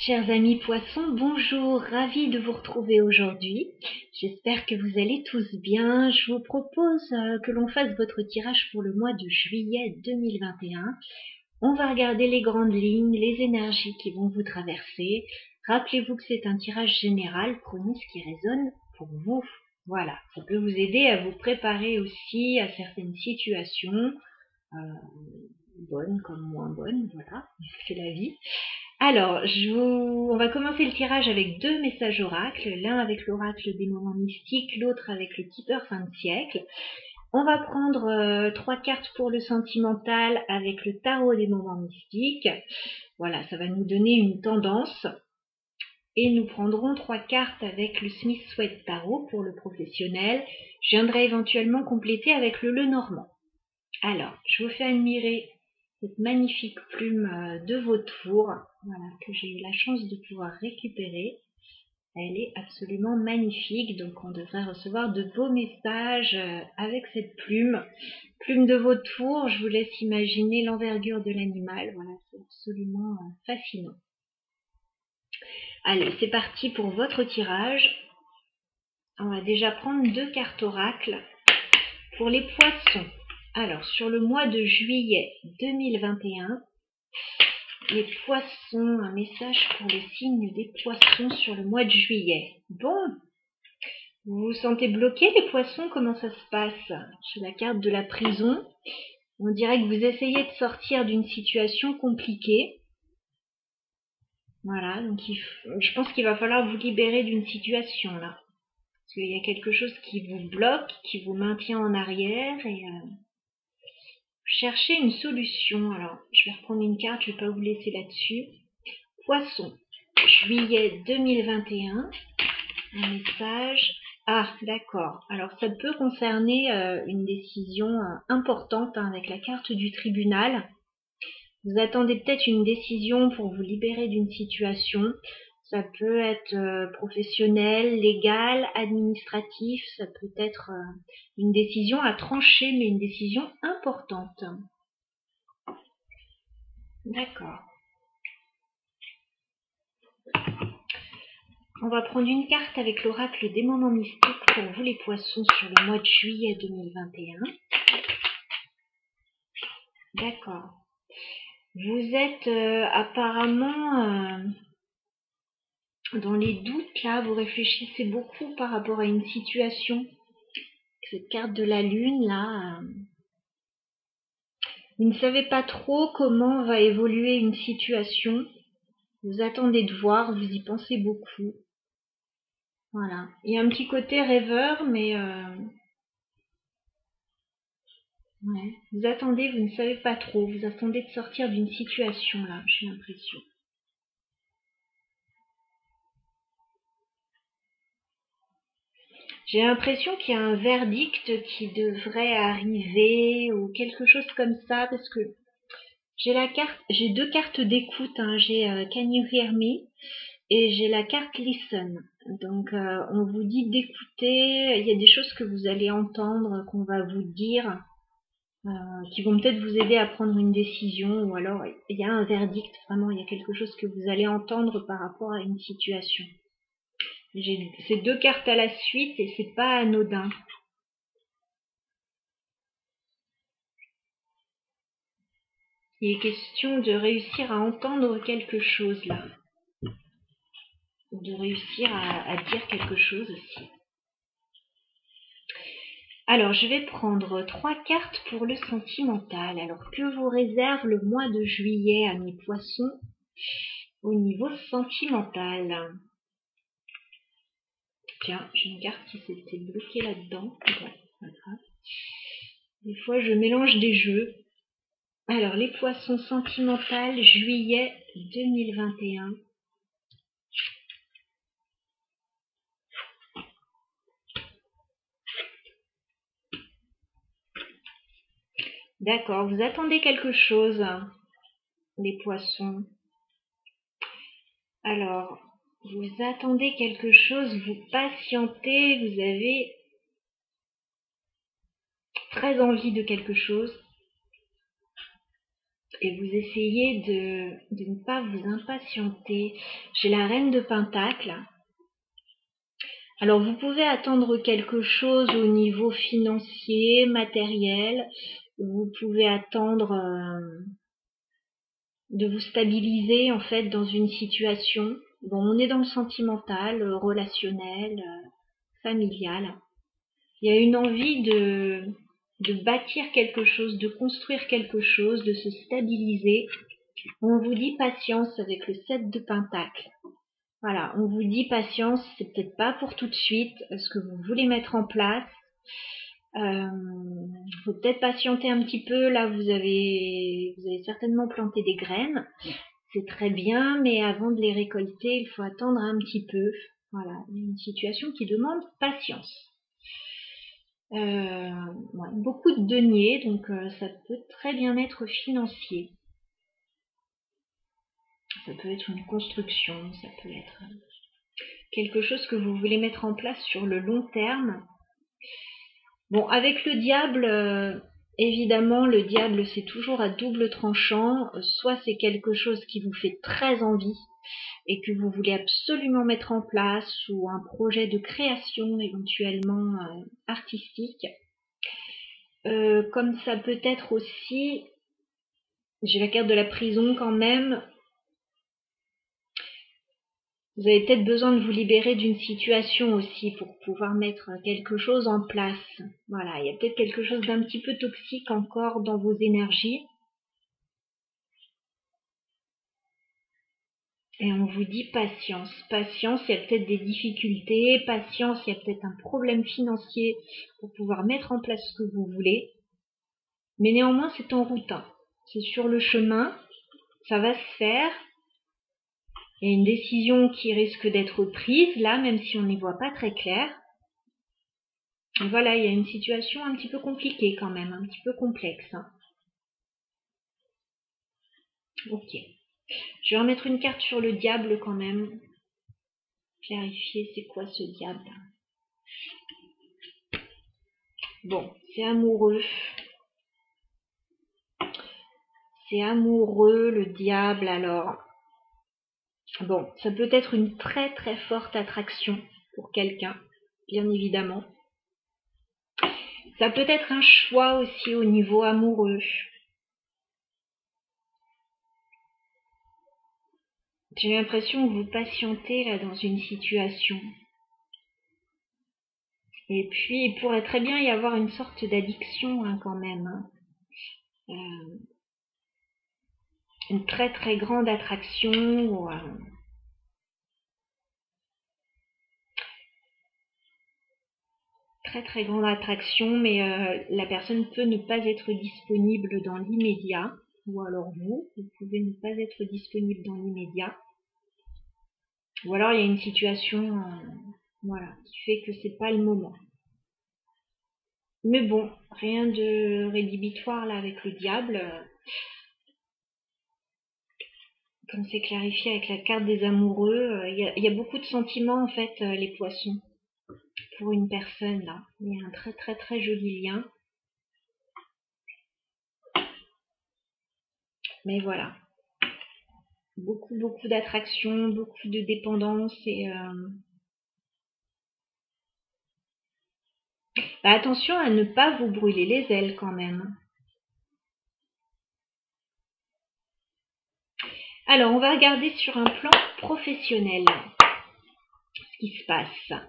Chers amis poissons, bonjour, ravi de vous retrouver aujourd'hui. J'espère que vous allez tous bien. Je vous propose que l'on fasse votre tirage pour le mois de juillet 2021. On va regarder les grandes lignes, les énergies qui vont vous traverser. Rappelez-vous que c'est un tirage général, prenez ce qui résonne pour vous. Voilà, ça peut vous aider à vous préparer aussi à certaines situations, bonnes comme moins bonnes, voilà, c'est la vie. Alors, on va commencer le tirage avec deux messages oracles, l'un avec l'oracle des moments mystiques, l'autre avec le tipeur fin de siècle. On va prendre 3 cartes pour le sentimental avec le tarot des moments mystiques. Voilà, ça va nous donner une tendance. Et nous prendrons 3 cartes avec le Smith Sweat Tarot pour le professionnel. Je viendrai éventuellement compléter avec le Lenormand. Alors, je vous fais admirer cette magnifique plume de vautour, voilà, que j'ai eu la chance de pouvoir récupérer. Elle est absolument magnifique, donc on devrait recevoir de beaux messages avec cette plume. Plume de vautour, je vous laisse imaginer l'envergure de l'animal, voilà, c'est absolument fascinant. Allez, c'est parti pour votre tirage. On va déjà prendre 2 cartes oracles pour les poissons. Alors, sur le mois de juillet 2021, les poissons, un message pour le signe des poissons sur le mois de juillet. Bon, vous vous sentez bloqué les poissons? Comment ça se passe? J'ai la carte de la prison. On dirait que vous essayez de sortir d'une situation compliquée. Voilà, donc je pense qu'il va falloir vous libérer d'une situation là. Parce qu'il y a quelque chose qui vous bloque, qui vous maintient en arrière et cherchez une solution. Alors, je vais reprendre une carte, je ne vais pas vous laisser là-dessus. Poisson, juillet 2021, un message. Ah, d'accord. Alors, ça peut concerner une décision importante avec la carte du tribunal. Vous attendez peut-être une décision pour vous libérer d'une situation. Ça peut être professionnel, légal, administratif. Ça peut être une décision à trancher, mais une décision importante. D'accord. On va prendre une carte avec l'oracle des moments mystiques pour vous les poissons sur le mois de juillet 2021. D'accord. Vous êtes apparemment dans les doutes là, vous réfléchissez beaucoup par rapport à une situation. Cette carte de la lune là, vous ne savez pas trop comment va évoluer une situation. Vous attendez de voir, vous y pensez beaucoup. Voilà. Il y a un petit côté rêveur, mais ouais. Vous attendez, vous ne savez pas trop. Vous attendez de sortir d'une situation là, j'ai l'impression. J'ai l'impression qu'il y a un verdict qui devrait arriver ou quelque chose comme ça, parce que j'ai 2 cartes d'écoute, hein. J'ai Can You Hear Me et j'ai la carte Listen. Donc on vous dit d'écouter, il y a des choses que vous allez entendre, qu'on va vous dire, qui vont peut-être vous aider à prendre une décision, ou alors il y a un verdict, vraiment, il y a quelque chose que vous allez entendre par rapport à une situation. J'ai ces 2 cartes à la suite et c'est pas anodin. Il est question de réussir à entendre quelque chose là, de réussir à dire quelque chose aussi. Alors, je vais prendre 3 cartes pour le sentimental. Alors, que vous réserve le mois de juillet à mes poissons au niveau sentimental? Tiens, j'ai une carte qui s'était bloquée là-dedans. Bon, voilà. Des fois, je mélange des jeux. Alors, les poissons sentimentales, juillet 2021. D'accord, vous attendez quelque chose, les poissons. Alors, vous attendez quelque chose, vous patientez, vous avez très envie de quelque chose. et vous essayez de ne pas vous impatienter. J'ai la reine de Pentacle. Alors vous pouvez attendre quelque chose au niveau financier, matériel. Vous pouvez attendre de vous stabiliser en fait dans une situation. Bon, on est dans le sentimental, relationnel, familial. Il y a une envie de bâtir quelque chose, de construire quelque chose, de se stabiliser. On vous dit patience avec le 7 de Pentacle. Voilà, on vous dit patience, c'est peut-être pas pour tout de suite ce que vous voulez mettre en place. Faut peut-être patienter un petit peu. Là, vous avez certainement planté des graines. C'est très bien, mais avant de les récolter, il faut attendre un petit peu. Voilà, il y a une situation qui demande patience. Ouais, beaucoup de deniers, donc ça peut très bien être financier. Ça peut être une construction, ça peut être quelque chose que vous voulez mettre en place sur le long terme. Bon, avec le diable, évidemment, le diable c'est toujours à double tranchant. Soit c'est quelque chose qui vous fait très envie et que vous voulez absolument mettre en place, ou un projet de création éventuellement artistique. Comme ça peut être aussi, j'ai la carte de la prison quand même. Vous avez peut-être besoin de vous libérer d'une situation aussi pour pouvoir mettre quelque chose en place. Voilà, il y a peut-être quelque chose d'un petit peu toxique encore dans vos énergies. Et on vous dit patience. Patience, il y a peut-être des difficultés. Patience, il y a peut-être un problème financier pour pouvoir mettre en place ce que vous voulez. Mais néanmoins, c'est en route. C'est sur le chemin. Ça va se faire. Il y a une décision qui risque d'être prise là, même si on n'y voit pas très clair. Et voilà, il y a une situation un petit peu compliquée quand même, un petit peu complexe. Ok. Je vais remettre une carte sur le diable quand même. Clarifier c'est quoi ce diable. Bon, c'est amoureux. C'est amoureux, le diable, alors. Bon, ça peut être une très très forte attraction pour quelqu'un, bien évidemment. Ça peut être un choix aussi au niveau amoureux. J'ai l'impression que vous patientez là dans une situation. Et puis, il pourrait très bien y avoir une sorte d'addiction quand même. Une très très grande attraction. Ou, très très grande attraction, mais la personne peut ne pas être disponible dans l'immédiat. Ou alors vous pouvez ne pas être disponible dans l'immédiat. Ou alors il y a une situation voilà, qui fait que c'est pas le moment. Mais bon, rien de rédhibitoire là avec le diable. Comme c'est clarifié avec la carte des amoureux, il y a beaucoup de sentiments en fait, les poissons, pour une personne là. Il y a un très très très joli lien. Mais voilà. Beaucoup beaucoup d'attraction, beaucoup de dépendance et attention à ne pas vous brûler les ailes quand même. Alors, on va regarder sur un plan professionnel ce qui se passe.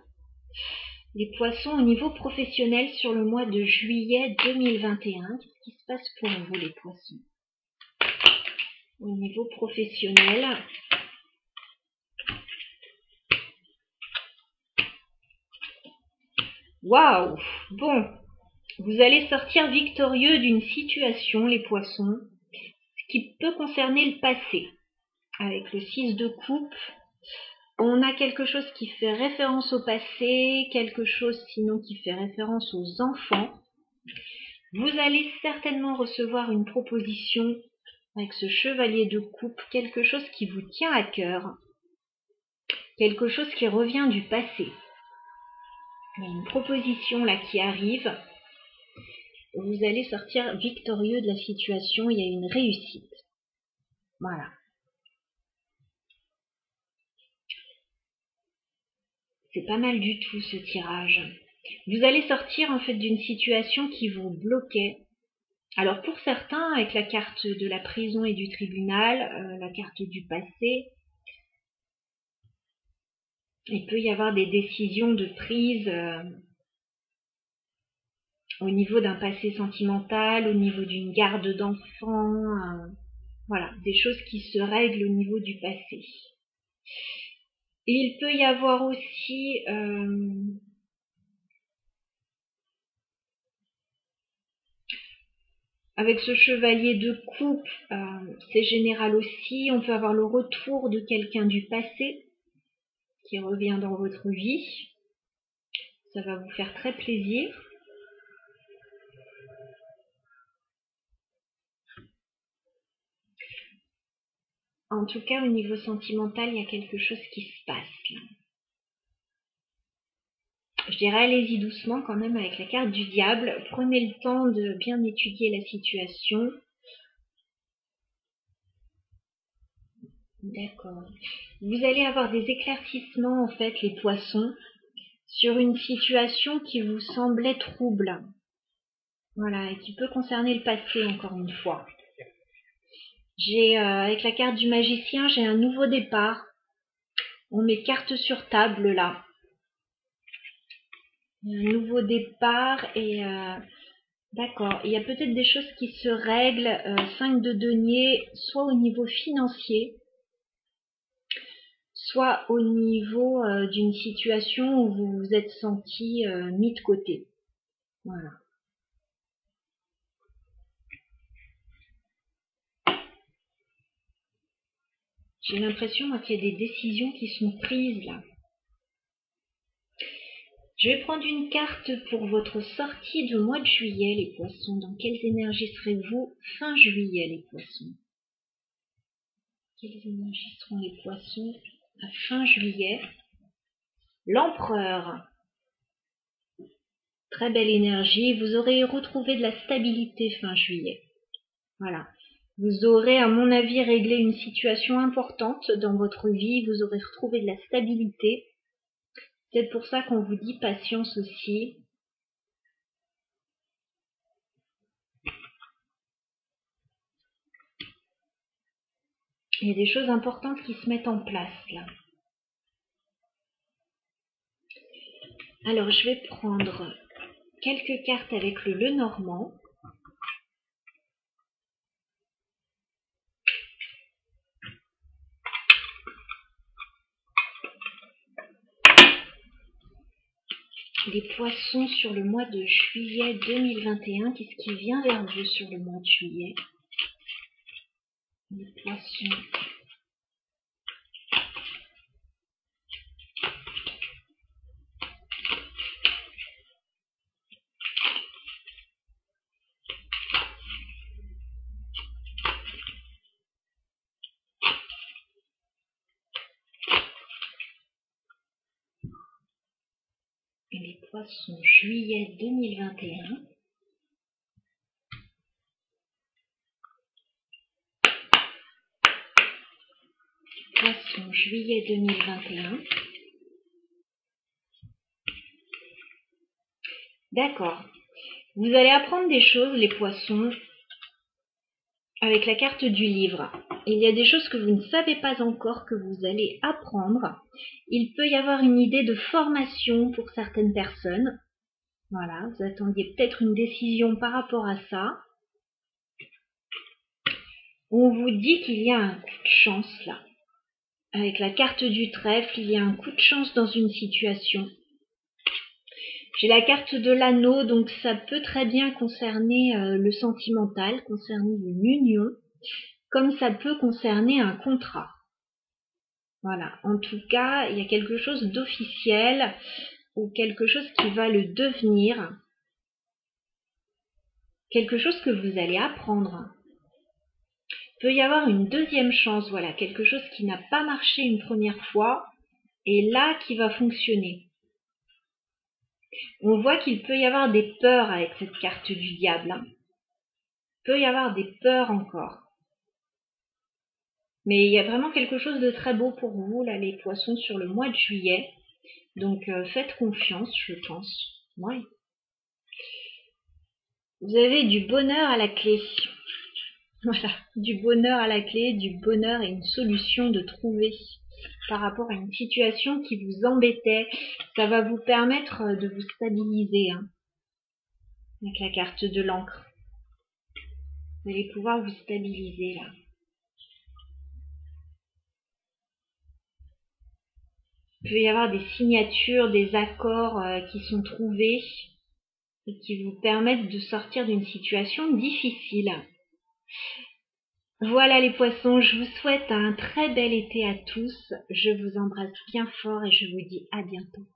Les poissons au niveau professionnel sur le mois de juillet 2021. Qu'est-ce qui se passe pour vous les poissons? Au niveau professionnel. Waouh! Bon, vous allez sortir victorieux d'une situation, les poissons, ce qui peut concerner le passé. Avec le 6 de coupe, on a quelque chose qui fait référence au passé, quelque chose sinon qui fait référence aux enfants. Vous allez certainement recevoir une proposition avec ce chevalier de coupe, quelque chose qui vous tient à cœur, quelque chose qui revient du passé. Il y a une proposition là qui arrive. vous allez sortir victorieux de la situation, il y a une réussite. Voilà. C'est pas mal du tout ce tirage. Vous allez sortir en fait d'une situation qui vous bloquait. Alors pour certains, avec la carte de la prison et du tribunal, la carte du passé, il peut y avoir des décisions de prise au niveau d'un passé sentimental, au niveau d'une garde d'enfant, voilà, des choses qui se règlent au niveau du passé. Et il peut y avoir aussi avec ce chevalier de coupe, c'est général aussi, on peut avoir le retour de quelqu'un du passé qui revient dans votre vie. Ça va vous faire très plaisir. En tout cas, au niveau sentimental, il y a quelque chose qui se passe là. Je dirais allez-y doucement quand même avec la carte du diable. Prenez le temps de bien étudier la situation. D'accord. Vous allez avoir des éclaircissements en fait, les poissons, sur une situation qui vous semblait trouble. Voilà, et qui peut concerner le passé encore une fois. Avec la carte du magicien, j'ai un nouveau départ. On met carte sur table là. Un nouveau départ et d'accord. Il y a peut-être des choses qui se règlent. 5 de denier, soit au niveau financier, soit au niveau d'une situation où vous vous êtes senti mis de côté. Voilà. J'ai l'impression qu'il y a des décisions qui sont prises là. Je vais prendre une carte pour votre sortie de mois de juillet, les poissons. Dans quelles énergies serez-vous fin juillet, les poissons? Quelles énergies seront les poissons à fin juillet? L'empereur. Très belle énergie. Vous aurez retrouvé de la stabilité fin juillet. Voilà. Vous aurez, à mon avis, réglé une situation importante dans votre vie. Vous aurez retrouvé de la stabilité. C'est pour ça qu'on vous dit patience aussi. Il y a des choses importantes qui se mettent en place là. Alors je vais prendre quelques cartes avec le Lenormand. Les poissons sur le mois de juillet 2021. Qu'est-ce qui vient vers vous sur le mois de juillet? Les poissons. Et les poissons juillet 2021. Poissons juillet 2021. D'accord. Vous allez apprendre des choses, les poissons, avec la carte du livre. Il y a des choses que vous ne savez pas encore que vous allez apprendre. Il peut y avoir une idée de formation pour certaines personnes. Voilà, vous attendiez peut-être une décision par rapport à ça. On vous dit qu'il y a un coup de chance là. Avec la carte du trèfle, il y a un coup de chance dans une situation. J'ai la carte de l'anneau, donc ça peut très bien concerner le sentimental, concerner une union, comme ça peut concerner un contrat. Voilà, en tout cas, il y a quelque chose d'officiel ou quelque chose qui va le devenir, quelque chose que vous allez apprendre. Il peut y avoir une deuxième chance, voilà, quelque chose qui n'a pas marché une première fois et là qui va fonctionner. On voit qu'il peut y avoir des peurs avec cette carte du diable. Hein. Il peut y avoir des peurs encore. Mais il y a vraiment quelque chose de très beau pour vous, là, les poissons, sur le mois de juillet. Donc, faites confiance, je pense. Ouais. Vous avez du bonheur à la clé. Voilà, du bonheur à la clé, du bonheur et une solution de trouver par rapport à une situation qui vous embêtait. Ça va vous permettre de vous stabiliser, hein, avec la carte de l'encre. Vous allez pouvoir vous stabiliser, là. Il peut y avoir des signatures, des accords qui sont trouvés et qui vous permettent de sortir d'une situation difficile. Voilà les poissons, je vous souhaite un très bel été à tous. Je vous embrasse bien fort et je vous dis à bientôt.